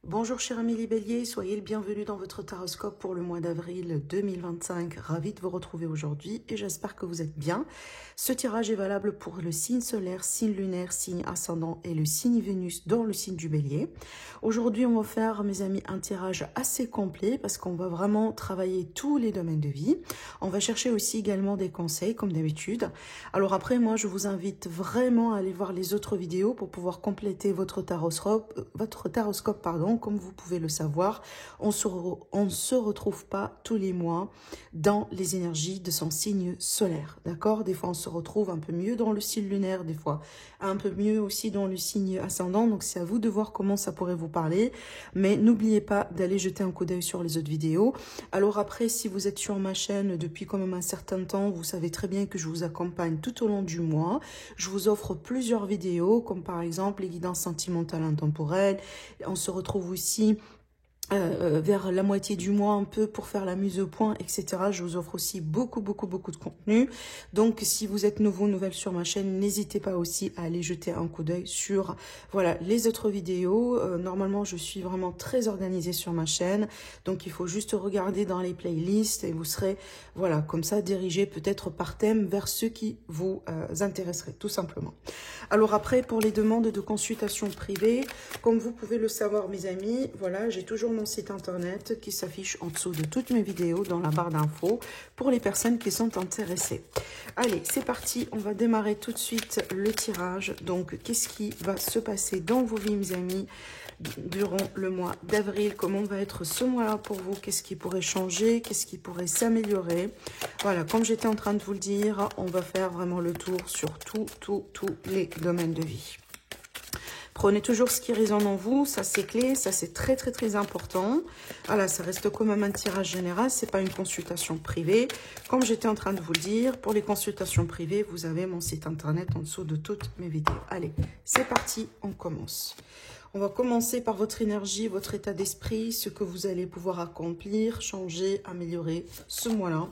Bonjour chers amis les béliers, soyez le bienvenu dans votre taroscope pour le mois d'avril 2025. Ravi de vous retrouver aujourd'hui et j'espère que vous êtes bien. Ce tirage est valable pour le signe solaire, signe lunaire, signe ascendant et le signe Vénus dans le signe du bélier. Aujourd'hui on va faire, mes amis, un tirage assez complet parce qu'on va vraiment travailler tous les domaines de vie. On va chercher aussi également des conseils comme d'habitude. Alors après, moi je vous invite vraiment à aller voir les autres vidéos pour pouvoir compléter votre taroscope, comme vous pouvez le savoir, on ne se retrouve pas tous les mois dans les énergies de son signe solaire, d'accord? Des fois, on se retrouve un peu mieux dans le signe lunaire, des fois un peu mieux aussi dans le signe ascendant, donc c'est à vous de voir comment ça pourrait vous parler, mais n'oubliez pas d'aller jeter un coup d'œil sur les autres vidéos. Alors après, si vous êtes sur ma chaîne depuis quand même un certain temps, vous savez très bien que je vous accompagne tout au long du mois. Je vous offre plusieurs vidéos, comme par exemple les guidances sentimentales intemporelles. On se retrouve aussi vers la moitié du mois un peu pour faire la mise au point, etc. Je vous offre aussi beaucoup de contenu. Donc, si vous êtes nouveau, nouvelle sur ma chaîne, n'hésitez pas aussi à aller jeter un coup d'œil sur voilà les autres vidéos. Normalement, je suis vraiment très organisée sur ma chaîne. Donc, il faut juste regarder dans les playlists et vous serez, voilà, comme ça, dirigé peut-être par thème vers ceux qui vous intéresseraient, tout simplement. Alors après, pour les demandes de consultation privée, comme vous pouvez le savoir, mes amis, voilà, j'ai toujours mon site internet qui s'affiche en dessous de toutes mes vidéos dans la barre d'infos pour les personnes qui sont intéressées. Allez, c'est parti, on va démarrer tout de suite le tirage. Donc, qu'est-ce qui va se passer dans vos vies, mes amis, durant le mois d'avril? Comment va être ce mois-là pour vous? Qu'est-ce qui pourrait changer? Qu'est-ce qui pourrait s'améliorer? Voilà, comme j'étais en train de vous le dire, on va faire vraiment le tour sur tous les domaines de vie. Prenez toujours ce qui résonne en vous, ça c'est clé, ça c'est très important. Voilà, ça reste quand même un tirage général, c'est pas une consultation privée. Comme j'étais en train de vous le dire, pour les consultations privées, vous avez mon site internet en dessous de toutes mes vidéos. Allez, c'est parti, on commence. On va commencer par votre énergie, votre état d'esprit, ce que vous allez pouvoir accomplir, changer, améliorer ce mois-là.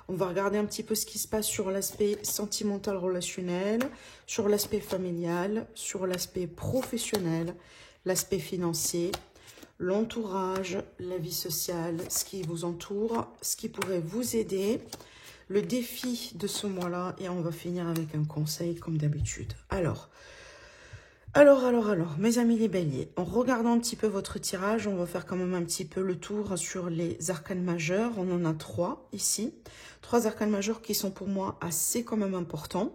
On va regarder un petit peu ce qui se passe sur l'aspect sentimental relationnel, sur l'aspect familial, sur l'aspect professionnel, l'aspect financier, l'entourage, la vie sociale, ce qui vous entoure, ce qui pourrait vous aider, le défi de ce mois-là, et on va finir avec un conseil comme d'habitude. Alors, mes amis les béliers, en regardant un petit peu votre tirage, on va faire quand même un petit peu le tour sur les arcanes majeures. On en a 3 ici. 3 arcanes majeures qui sont pour moi assez quand même importants.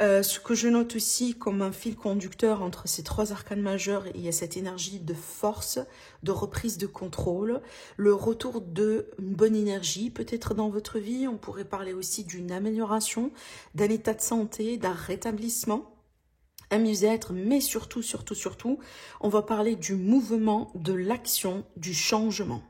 Ce que je note aussi comme un fil conducteur entre ces 3 arcanes majeures, il y a cette énergie de force, de reprise de contrôle, le retour d'une bonne énergie peut-être dans votre vie. On pourrait parler aussi d'une amélioration, d'un état de santé, d'un rétablissement, un mieux-être, mais surtout, on va parler du mouvement, de l'action, du changement.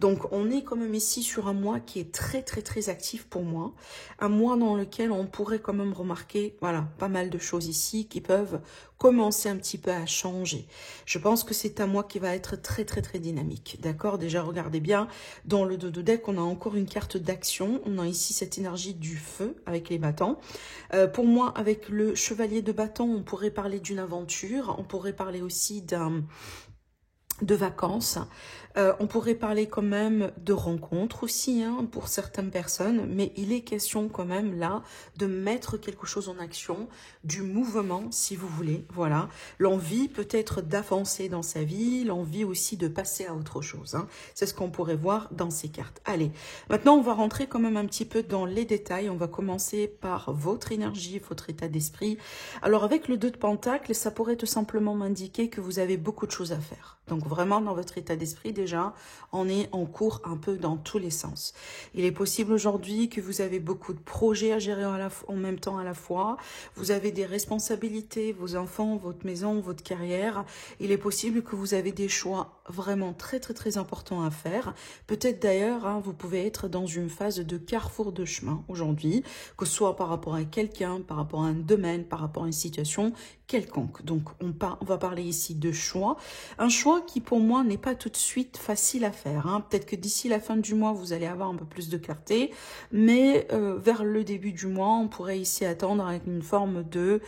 Donc, on est quand même ici sur un mois qui est très actif pour moi. Un mois dans lequel on pourrait quand même remarquer, voilà, pas mal de choses ici qui peuvent commencer un petit peu à changer. Je pense que c'est un mois qui va être très dynamique. D'accord? Déjà, regardez bien, dans le dos de deck, on a encore une carte d'action. On a ici cette énergie du feu avec les bâtons. Pour moi, avec le chevalier de bâton, on pourrait parler d'une aventure. On pourrait parler aussi de vacances. On pourrait parler quand même de rencontres aussi pour certaines personnes, mais il est question quand même là de mettre quelque chose en action, du mouvement si vous voulez, voilà. L'envie peut-être d'avancer dans sa vie, l'envie aussi de passer à autre chose. C'est ce qu'on pourrait voir dans ces cartes. Allez, maintenant on va rentrer quand même un petit peu dans les détails. On va commencer par votre énergie, votre état d'esprit. Alors avec le 2 de Pentacle, ça pourrait tout simplement m'indiquer que vous avez beaucoup de choses à faire. Donc vraiment dans votre état d'esprit, déjà, on est en cours un peu dans tous les sens. Il est possible aujourd'hui que vous avez beaucoup de projets à gérer en même temps à la fois. Vous avez des responsabilités, vos enfants, votre maison, votre carrière. Il est possible que vous avez des choix vraiment très importants à faire. Peut-être d'ailleurs, vous pouvez être dans une phase de carrefour de chemin aujourd'hui, que ce soit par rapport à quelqu'un, par rapport à un domaine, par rapport à une situation quelconque. Donc, on va parler ici de choix. Un choix qui, pour moi, n'est pas tout de suite facile à faire. Peut-être que d'ici la fin du mois, vous allez avoir un peu plus de clarté. Mais vers le début du mois, on pourrait ici attendre avec une forme de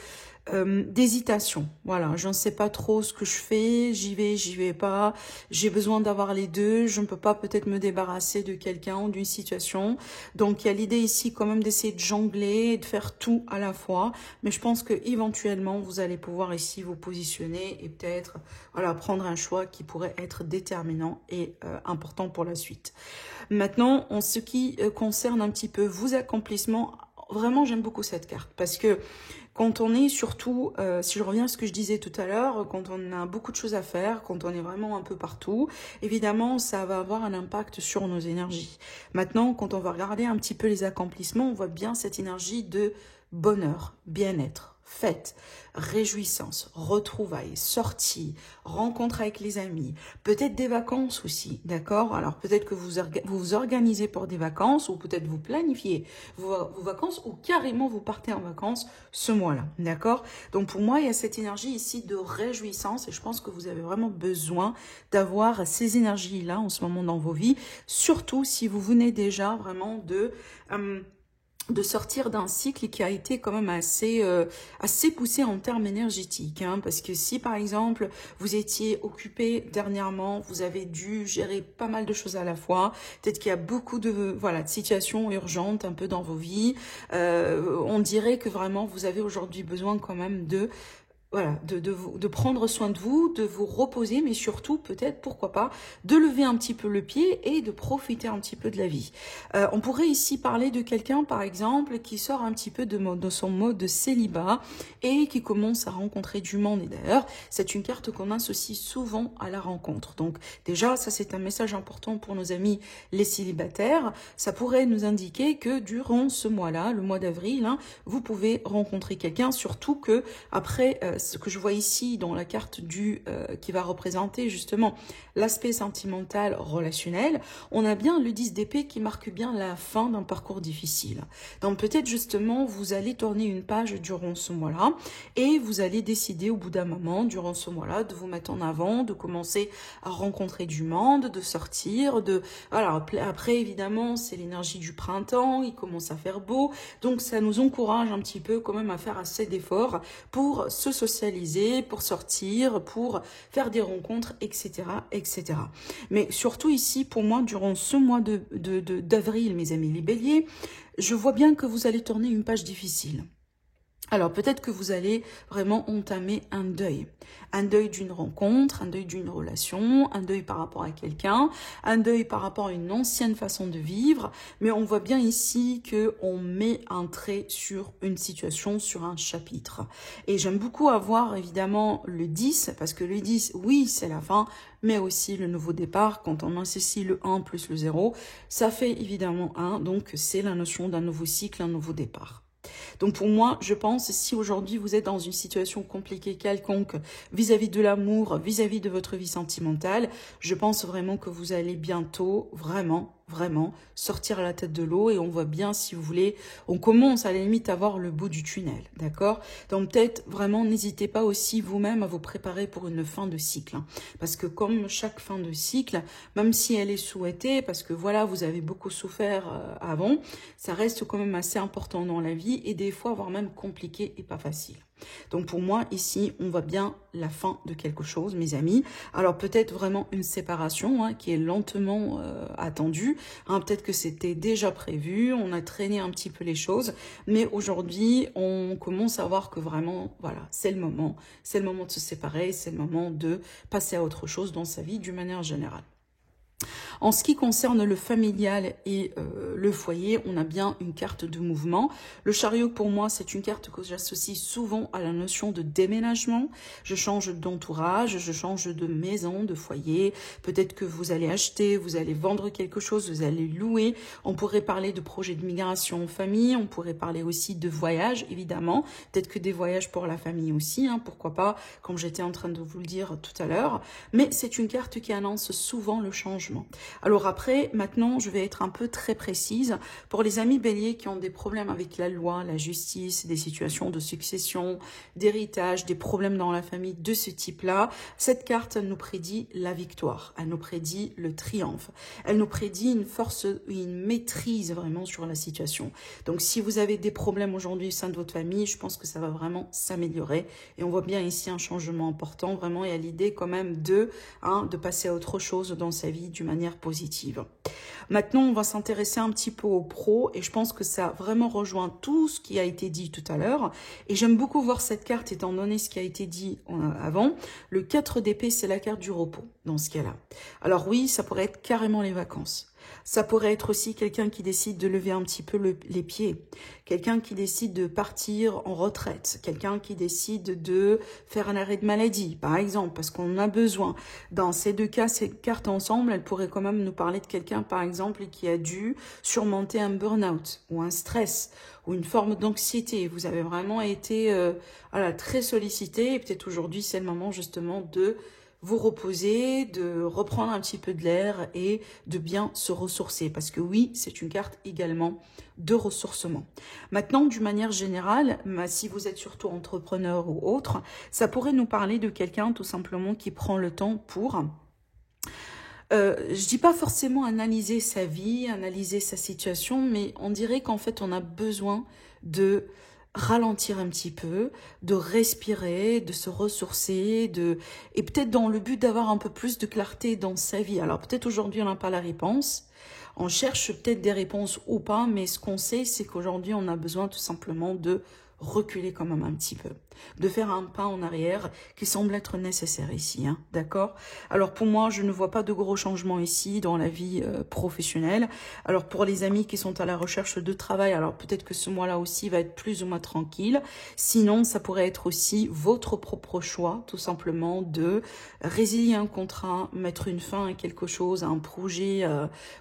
d'hésitation. Voilà, je ne sais pas trop ce que je fais, j'y vais pas, j'ai besoin d'avoir les deux, je ne peux pas peut-être me débarrasser de quelqu'un ou d'une situation. Donc il y a l'idée ici quand même d'essayer de jongler et de faire tout à la fois, mais je pense que éventuellement vous allez pouvoir ici vous positionner et peut-être voilà, prendre un choix qui pourrait être déterminant et important pour la suite. Maintenant, en ce qui concerne un petit peu vos accomplissements, vraiment j'aime beaucoup cette carte parce que quand on est surtout, si je reviens à ce que je disais tout à l'heure, quand on a beaucoup de choses à faire, quand on est vraiment un peu partout, évidemment, ça va avoir un impact sur nos énergies. Maintenant, quand on va regarder un petit peu les accomplissements, on voit bien cette énergie de bonheur, bien-être, fête, réjouissance, retrouvailles, sorties, rencontres avec les amis, peut-être des vacances aussi, d'accord? Alors peut-être que vous vous organisez pour des vacances ou peut-être vous planifiez vos vacances ou carrément vous partez en vacances ce mois-là, d'accord? Donc pour moi, il y a cette énergie ici de réjouissance et je pense que vous avez vraiment besoin d'avoir ces énergies-là en ce moment dans vos vies, surtout si vous venez déjà vraiment de sortir d'un cycle qui a été quand même assez poussé en termes énergétiques. Hein, parce que si, par exemple, vous étiez occupé dernièrement, vous avez dû gérer pas mal de choses à la fois, peut-être qu'il y a beaucoup de situations urgentes un peu dans vos vies, on dirait que vraiment, vous avez aujourd'hui besoin quand même de prendre soin de vous, de vous reposer, mais surtout, peut-être, pourquoi pas, de lever un petit peu le pied et de profiter un petit peu de la vie. On pourrait ici parler de quelqu'un, par exemple, qui sort un petit peu de son mode de célibat et qui commence à rencontrer du monde. Et d'ailleurs, c'est une carte qu'on associe souvent à la rencontre. Donc, déjà, ça, c'est un message important pour nos amis les célibataires. Ça pourrait nous indiquer que durant ce mois-là, le mois d'avril, hein, vous pouvez rencontrer quelqu'un, surtout que après ce que je vois ici dans la carte qui va représenter justement l'aspect sentimental relationnel, on a bien le 10 d'épée qui marque bien la fin d'un parcours difficile. Donc peut-être justement vous allez tourner une page durant ce mois-là et vous allez décider au bout d'un moment durant ce mois-là de vous mettre en avant, de commencer à rencontrer du monde, de sortir, voilà, après évidemment c'est l'énergie du printemps, il commence à faire beau, donc ça nous encourage un petit peu quand même à faire assez d'efforts pour se socialiser, pour sortir, pour faire des rencontres, etc., etc. Mais surtout ici, pour moi, durant ce mois d'avril, mes amis les béliers, je vois bien que vous allez tourner une page difficile. Alors peut-être que vous allez vraiment entamer un deuil d'une rencontre, un deuil d'une relation, un deuil par rapport à quelqu'un, un deuil par rapport à une ancienne façon de vivre, mais on voit bien ici que on met un trait sur une situation, sur un chapitre. Et j'aime beaucoup avoir évidemment le 10, parce que le 10, oui, c'est la fin, mais aussi le nouveau départ. Quand on associe le 1 plus le 0, ça fait évidemment 1, donc c'est la notion d'un nouveau cycle, un nouveau départ. Donc pour moi, je pense, si aujourd'hui vous êtes dans une situation compliquée quelconque vis-à-vis de l'amour, vis-à-vis de votre vie sentimentale, je pense vraiment que vous allez bientôt, vraiment sortir la tête de l'eau et on voit bien, si vous voulez, on commence à la limite à voir le bout du tunnel, d'accord? Donc peut-être vraiment n'hésitez pas aussi vous-même à vous préparer pour une fin de cycle, hein, parce que comme chaque fin de cycle, même si elle est souhaitée, parce que voilà, vous avez beaucoup souffert avant, ça reste quand même assez important dans la vie et des fois voire même compliqué et pas facile. Donc pour moi, ici, on voit bien la fin de quelque chose, mes amis. Alors peut-être vraiment une séparation hein, qui est lentement attendue. Hein, peut-être que c'était déjà prévu, on a traîné un petit peu les choses. Mais aujourd'hui, on commence à voir que vraiment, voilà, c'est le moment. C'est le moment de se séparer, c'est le moment de passer à autre chose dans sa vie d'une manière générale. En ce qui concerne le familial et le foyer, on a bien une carte de mouvement. Le chariot, pour moi, c'est une carte que j'associe souvent à la notion de déménagement. Je change d'entourage, je change de maison, de foyer. Peut-être que vous allez acheter, vous allez vendre quelque chose, vous allez louer. On pourrait parler de projets de migration en famille. On pourrait parler aussi de voyages, évidemment. Peut-être que des voyages pour la famille aussi, hein, pourquoi pas, comme j'étais en train de vous le dire tout à l'heure. Mais c'est une carte qui annonce souvent le changement. Alors après, maintenant, je vais être un peu très précise. Pour les amis béliers qui ont des problèmes avec la loi, la justice, des situations de succession, d'héritage, des problèmes dans la famille de ce type-là, cette carte, elle nous prédit la victoire. Elle nous prédit le triomphe. Elle nous prédit une force, une maîtrise vraiment sur la situation. Donc, si vous avez des problèmes aujourd'hui au sein de votre famille, je pense que ça va vraiment s'améliorer. Et on voit bien ici un changement important vraiment et à l'idée quand même de passer à autre chose dans sa vie d'une manière positive. Maintenant, on va s'intéresser un petit peu aux pros et je pense que ça vraiment rejoint tout ce qui a été dit tout à l'heure. Et j'aime beaucoup voir cette carte étant donné ce qui a été dit avant. Le 4 d'épée, c'est la carte du repos dans ce cas-là. Alors oui, ça pourrait être carrément les vacances. Ça pourrait être aussi quelqu'un qui décide de lever un petit peu les pieds, quelqu'un qui décide de partir en retraite, quelqu'un qui décide de faire un arrêt de maladie, par exemple, parce qu'on en a besoin. Dans ces deux cas, ces cartes ensemble, elles pourraient quand même nous parler de quelqu'un, par exemple, qui a dû surmonter un burn-out ou un stress ou une forme d'anxiété. Vous avez vraiment été très sollicité et peut-être aujourd'hui, c'est le moment justement de vous reposer, de reprendre un petit peu de l'air et de bien se ressourcer. Parce que oui, c'est une carte également de ressourcement. Maintenant, d'une manière générale, si vous êtes surtout entrepreneur ou autre, ça pourrait nous parler de quelqu'un tout simplement qui prend le temps pour... je dis pas forcément analyser sa vie, analyser sa situation, mais on dirait qu'en fait, on a besoin de ralentir un petit peu, de respirer, de se ressourcer, et peut-être dans le but d'avoir un peu plus de clarté dans sa vie. Alors peut-être aujourd'hui on n'a pas la réponse, on cherche peut-être des réponses ou pas, mais ce qu'on sait c'est qu'aujourd'hui on a besoin tout simplement de reculer quand même un petit peu, de faire un pas en arrière qui semble être nécessaire ici, d'accord? Alors pour moi, je ne vois pas de gros changements ici dans la vie professionnelle. Alors pour les amis qui sont à la recherche de travail, alors peut-être que ce mois-là aussi va être plus ou moins tranquille. Sinon, ça pourrait être aussi votre propre choix, tout simplement de résilier un contrat, mettre une fin à quelque chose, à un projet,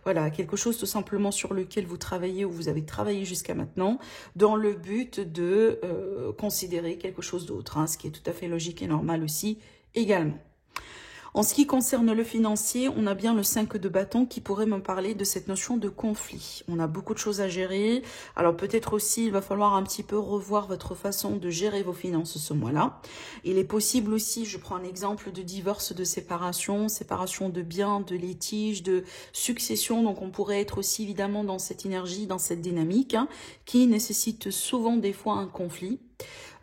voilà, quelque chose tout simplement sur lequel vous travaillez ou vous avez travaillé jusqu'à maintenant, dans le but de considérer quelque chose d'autre, ce qui est tout à fait logique et normal aussi également. En ce qui concerne le financier, on a bien le 5 de bâton qui pourrait me parler de cette notion de conflit. On a beaucoup de choses à gérer. Alors peut-être aussi, il va falloir un petit peu revoir votre façon de gérer vos finances ce mois-là. Il est possible aussi, je prends un exemple de divorce, de séparation, séparation de biens, de litiges, de succession. Donc on pourrait être aussi évidemment dans cette énergie, dans cette dynamique qui nécessite souvent des fois un conflit.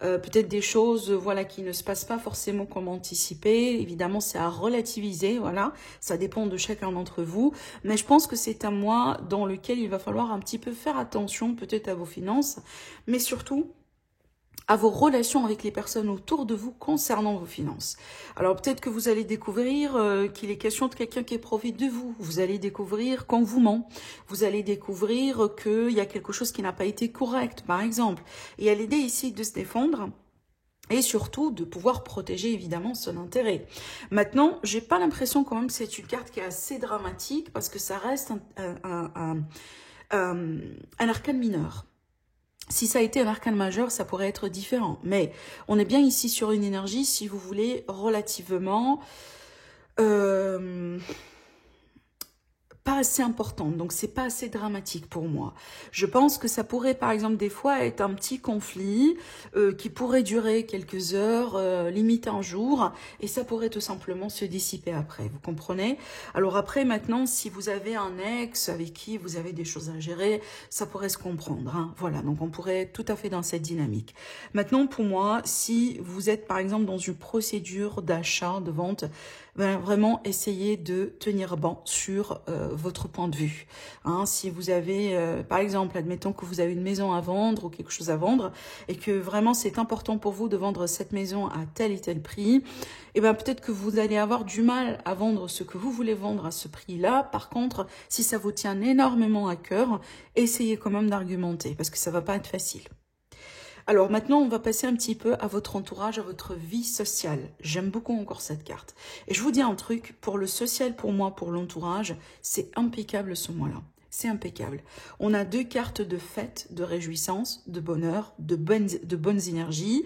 Peut-être des choses voilà qui ne se passent pas forcément comme anticipé. Évidemment, c'est à relativiser, voilà. Ça dépend de chacun d'entre vous. Mais je pense que c'est un mois dans lequel il va falloir un petit peu faire attention peut-être à vos finances, mais surtout à vos relations avec les personnes autour de vous concernant vos finances. Alors peut-être que vous allez découvrir qu'il est question de quelqu'un qui profite de vous. Vous allez découvrir qu'on vous ment. Vous allez découvrir qu'il y a quelque chose qui n'a pas été correct, par exemple. Et à l'idée ici de se défendre et surtout de pouvoir protéger évidemment son intérêt. Maintenant, j'ai pas l'impression quand même que c'est une carte qui est assez dramatique parce que ça reste un arcane mineur. Si ça a été un arcane majeur, ça pourrait être différent. Mais on est bien ici sur une énergie, si vous voulez, relativement pas assez importante. Donc, c'est pas assez dramatique pour moi. Je pense que ça pourrait, par exemple, des fois être un petit conflit qui pourrait durer quelques heures, limite un jour, et ça pourrait tout simplement se dissiper après. Vous comprenez? Alors après, maintenant, si vous avez un ex avec qui vous avez des choses à gérer, ça pourrait se comprendre. Voilà, donc on pourrait être tout à fait dans cette dynamique. Maintenant, pour moi, si vous êtes, par exemple, dans une procédure d'achat, de vente, vraiment essayez de tenir bon sur votre point de vue. Si vous avez, par exemple, admettons que vous avez une maison à vendre ou quelque chose à vendre et que vraiment c'est important pour vous de vendre cette maison à tel et tel prix, et bien peut-être que vous allez avoir du mal à vendre ce que vous voulez vendre à ce prix-là. Par contre, si ça vous tient énormément à cœur, essayez quand même d'argumenter parce que ça va pas être facile. Alors maintenant, on va passer un petit peu à votre entourage, à votre vie sociale. J'aime beaucoup encore cette carte. Et je vous dis un truc, pour le social, pour moi, pour l'entourage, c'est impeccable ce mois-là. C'est impeccable. On a 2 cartes de fête, de réjouissance, de bonheur, de bonnes énergies.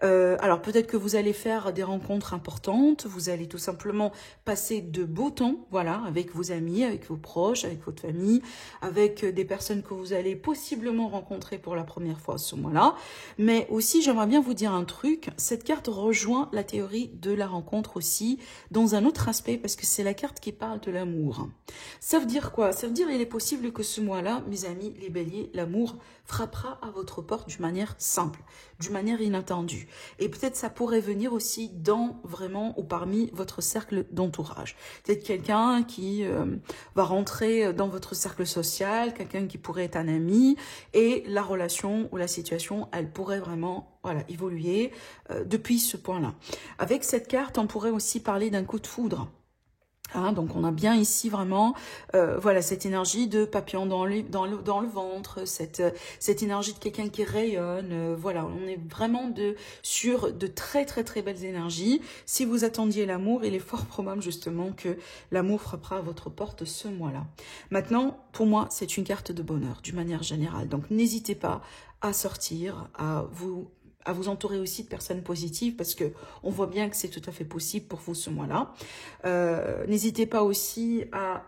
Alors peut-être que vous allez faire des rencontres importantes, vous allez tout simplement passer de beaux temps, voilà, avec vos amis, avec vos proches, avec votre famille, avec des personnes que vous allez possiblement rencontrer pour la première fois ce mois-là. Mais aussi, j'aimerais bien vous dire un truc, cette carte rejoint la théorie de la rencontre aussi, dans un autre aspect, parce que c'est la carte qui parle de l'amour. Ça veut dire quoi? Ça veut dire il est possible que ce mois-là, mes amis, les béliers, l'amour frappera à votre porte d'une manière simple, d'une manière inattendue. Et peut-être ça pourrait venir aussi dans vraiment ou parmi votre cercle d'entourage. Peut-être quelqu'un qui va rentrer dans votre cercle social, quelqu'un qui pourrait être un ami, et la relation ou la situation, elle pourrait vraiment évoluer depuis ce point-là. Avec cette carte, on pourrait aussi parler d'un coup de foudre. Donc on a bien ici vraiment cette énergie de papillon dans le ventre, cette énergie de quelqu'un qui rayonne, on est vraiment sur de très très très belles énergies. Si vous attendiez l'amour, il est fort probable justement que l'amour frappera à votre porte ce mois-là. Maintenant, pour moi, c'est une carte de bonheur d'une manière générale, donc n'hésitez pas à sortir, à vous entourer aussi de personnes positives parce que on voit bien que c'est tout à fait possible pour vous ce mois-là. N'hésitez pas aussi à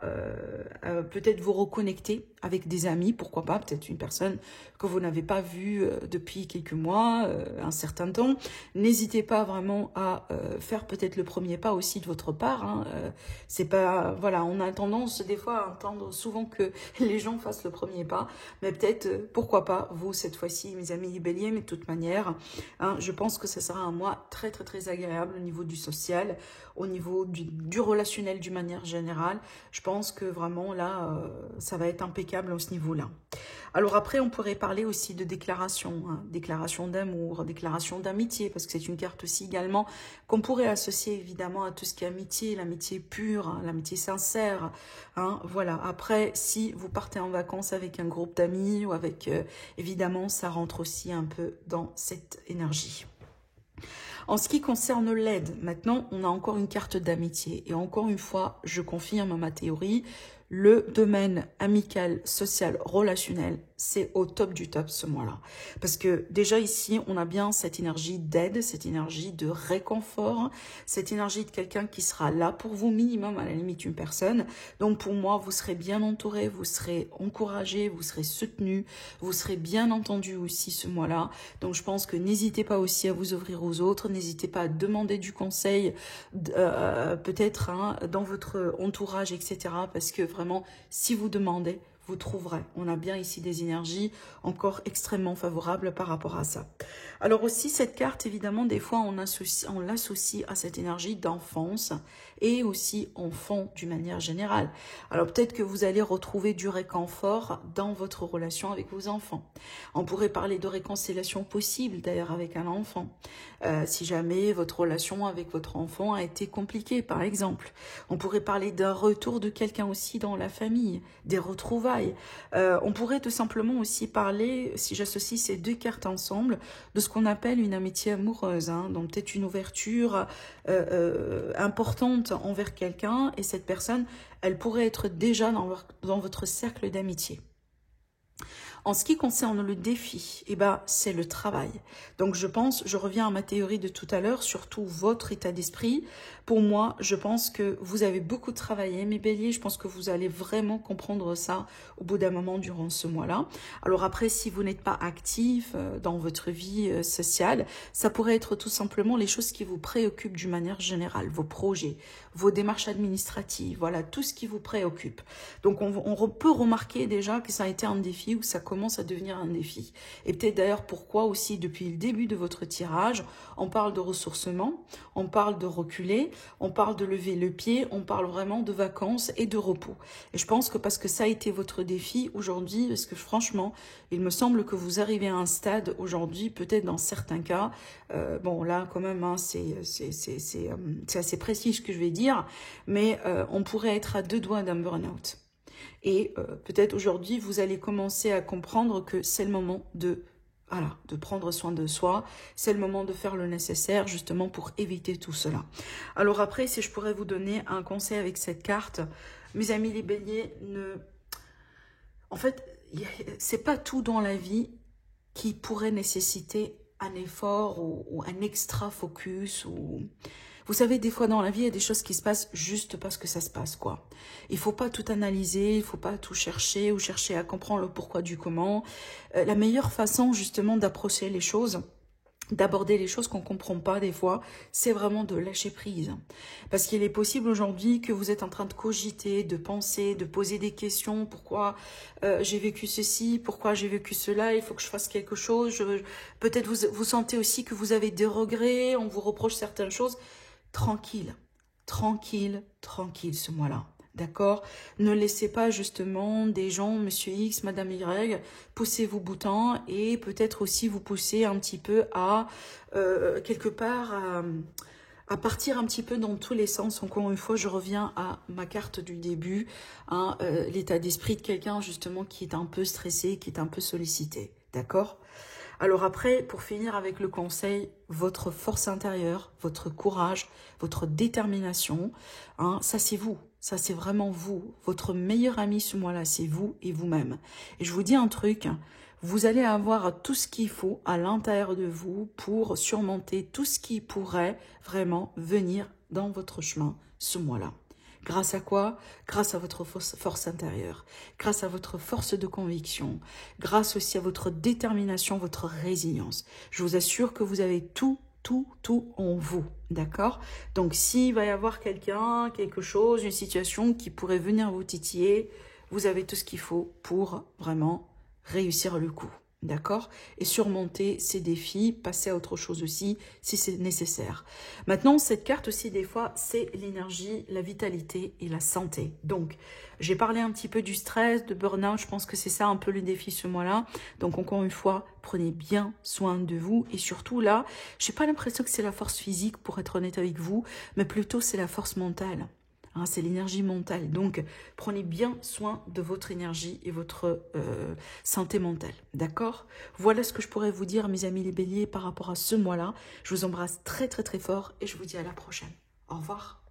peut-être vous reconnecter avec des amis, pourquoi pas, peut-être une personne que vous n'avez pas vue depuis quelques mois, un certain temps. N'hésitez pas vraiment à faire peut-être le premier pas aussi de votre part. C'est pas, on a tendance des fois à entendre souvent que les gens fassent le premier pas, mais peut-être, pourquoi pas, vous cette fois-ci, mes amis béliers, mais de toute manière, je pense que ce sera un mois très très très agréable au niveau du social, au niveau du relationnel d'une manière générale. Je pense que vraiment là, ça va être impeccable à ce niveau-là. Alors après, on pourrait parler aussi de déclaration, déclaration d'amour, déclaration d'amitié, parce que c'est une carte aussi également qu'on pourrait associer évidemment à tout ce qui est amitié, l'amitié pure, l'amitié sincère. Après, si vous partez en vacances avec un groupe d'amis ou avec, évidemment, ça rentre aussi un peu dans cette énergie. En ce qui concerne l'aide, maintenant, on a encore une carte d'amitié. Et encore une fois, je confirme ma théorie, le domaine amical, social, relationnel, c'est au top du top ce mois-là. Parce que déjà ici, on a bien cette énergie d'aide, cette énergie de réconfort, cette énergie de quelqu'un qui sera là pour vous, minimum à la limite une personne. Donc pour moi, vous serez bien entouré, vous serez encouragé, vous serez soutenu, vous serez bien entendu aussi ce mois-là. Donc je pense que n'hésitez pas aussi à vous ouvrir aux autres, n'hésitez pas à demander du conseil, peut-être dans votre entourage, etc. Parce que vraiment, si vous demandez, vous trouverez. On a bien ici des énergies encore extrêmement favorables par rapport à ça. Alors aussi, cette carte, évidemment, des fois, on l'associe à cette énergie d'enfance et aussi enfant d'une manière générale. Alors peut-être que vous allez retrouver du réconfort dans votre relation avec vos enfants. On pourrait parler de réconciliation possible, d'ailleurs, avec un enfant. Si jamais votre relation avec votre enfant a été compliquée, par exemple. On pourrait parler d'un retour de quelqu'un aussi dans la famille, des retrouvailles. On pourrait tout simplement aussi parler, si j'associe ces 2 cartes ensemble, de ce qu'on appelle une amitié amoureuse. Donc peut-être une ouverture importante envers quelqu'un, et cette personne, elle pourrait être déjà dans votre cercle d'amitié. En ce qui concerne le défi, c'est le travail. Donc je reviens à ma théorie de tout à l'heure, surtout votre état d'esprit. Pour moi, je pense que vous avez beaucoup travaillé, mes béliers. Je pense que vous allez vraiment comprendre ça au bout d'un moment durant ce mois-là. Alors après, si vous n'êtes pas actif dans votre vie sociale, ça pourrait être tout simplement les choses qui vous préoccupent d'une manière générale, vos projets, vos démarches administratives, voilà, tout ce qui vous préoccupe. Donc on peut remarquer déjà que ça a été un défi, ou ça commence à devenir un défi. Et peut-être d'ailleurs pourquoi aussi depuis le début de votre tirage, on parle de ressourcement, on parle de reculer, on parle de lever le pied, on parle vraiment de vacances et de repos. Et je pense que parce que ça a été votre défi aujourd'hui, parce que franchement, il me semble que vous arrivez à un stade aujourd'hui, peut-être dans certains cas, bon là quand même, c'est assez précis ce que je vais dire, mais on pourrait être à 2 doigts d'un burn-out. Et peut-être aujourd'hui, vous allez commencer à comprendre que c'est le moment de prendre soin de soi. C'est le moment de faire le nécessaire justement pour éviter tout cela. Alors après, si je pourrais vous donner un conseil avec cette carte, mes amis les béliers, En fait, c'est pas tout dans la vie qui pourrait nécessiter un effort ou un extra focus. Vous savez, des fois dans la vie, il y a des choses qui se passent juste parce que ça se passe, quoi. Il faut pas tout analyser, il faut pas tout chercher ou chercher à comprendre le pourquoi du comment. La meilleure façon, justement, d'approcher les choses, d'aborder les choses qu'on ne comprend pas des fois, c'est vraiment de lâcher prise. Parce qu'il est possible aujourd'hui que vous êtes en train de cogiter, de penser, de poser des questions. Pourquoi j'ai vécu ceci? Pourquoi j'ai vécu cela? Il faut que je fasse quelque chose. Peut-être vous sentez aussi que vous avez des regrets, on vous reproche certaines choses. Tranquille, tranquille, tranquille ce mois-là. D'accord? Ne laissez pas justement des gens, Monsieur X, Madame Y, pousser vos boutons et peut-être aussi vous pousser un petit peu à, quelque part, à partir un petit peu dans tous les sens. Encore une fois, je reviens à ma carte du début, hein, l'état d'esprit de quelqu'un justement qui est un peu stressé, qui est un peu sollicité. D'accord? Alors après, pour finir avec le conseil, votre force intérieure, votre courage, votre détermination, hein, ça c'est vous. Ça, c'est vraiment vous. Votre meilleur ami ce mois-là, c'est vous et vous-même. Et je vous dis un truc, vous allez avoir tout ce qu'il faut à l'intérieur de vous pour surmonter tout ce qui pourrait vraiment venir dans votre chemin ce mois-là. Grâce à quoi? Grâce à votre force intérieure, grâce à votre force de conviction, grâce aussi à votre détermination, votre résilience. Je vous assure que vous avez tout en vous, d'accord? Donc, s'il va y avoir quelqu'un, quelque chose, une situation qui pourrait venir vous titiller, vous avez tout ce qu'il faut pour vraiment réussir le coup, d'accord? Et surmonter ces défis, passer à autre chose aussi, si c'est nécessaire. Maintenant, cette carte aussi, des fois, c'est l'énergie, la vitalité et la santé. Donc, j'ai parlé un petit peu du stress, de burn-out, je pense que c'est ça un peu le défi ce mois-là. Donc, encore une fois, prenez bien soin de vous. Et surtout, là, j'ai pas l'impression que c'est la force physique, pour être honnête avec vous, mais plutôt c'est la force mentale. Hein, c'est l'énergie mentale. Donc, prenez bien soin de votre énergie et votre santé mentale. D'accord? Voilà ce que je pourrais vous dire, mes amis les béliers, par rapport à ce mois-là. Je vous embrasse très, très, très fort et je vous dis à la prochaine. Au revoir.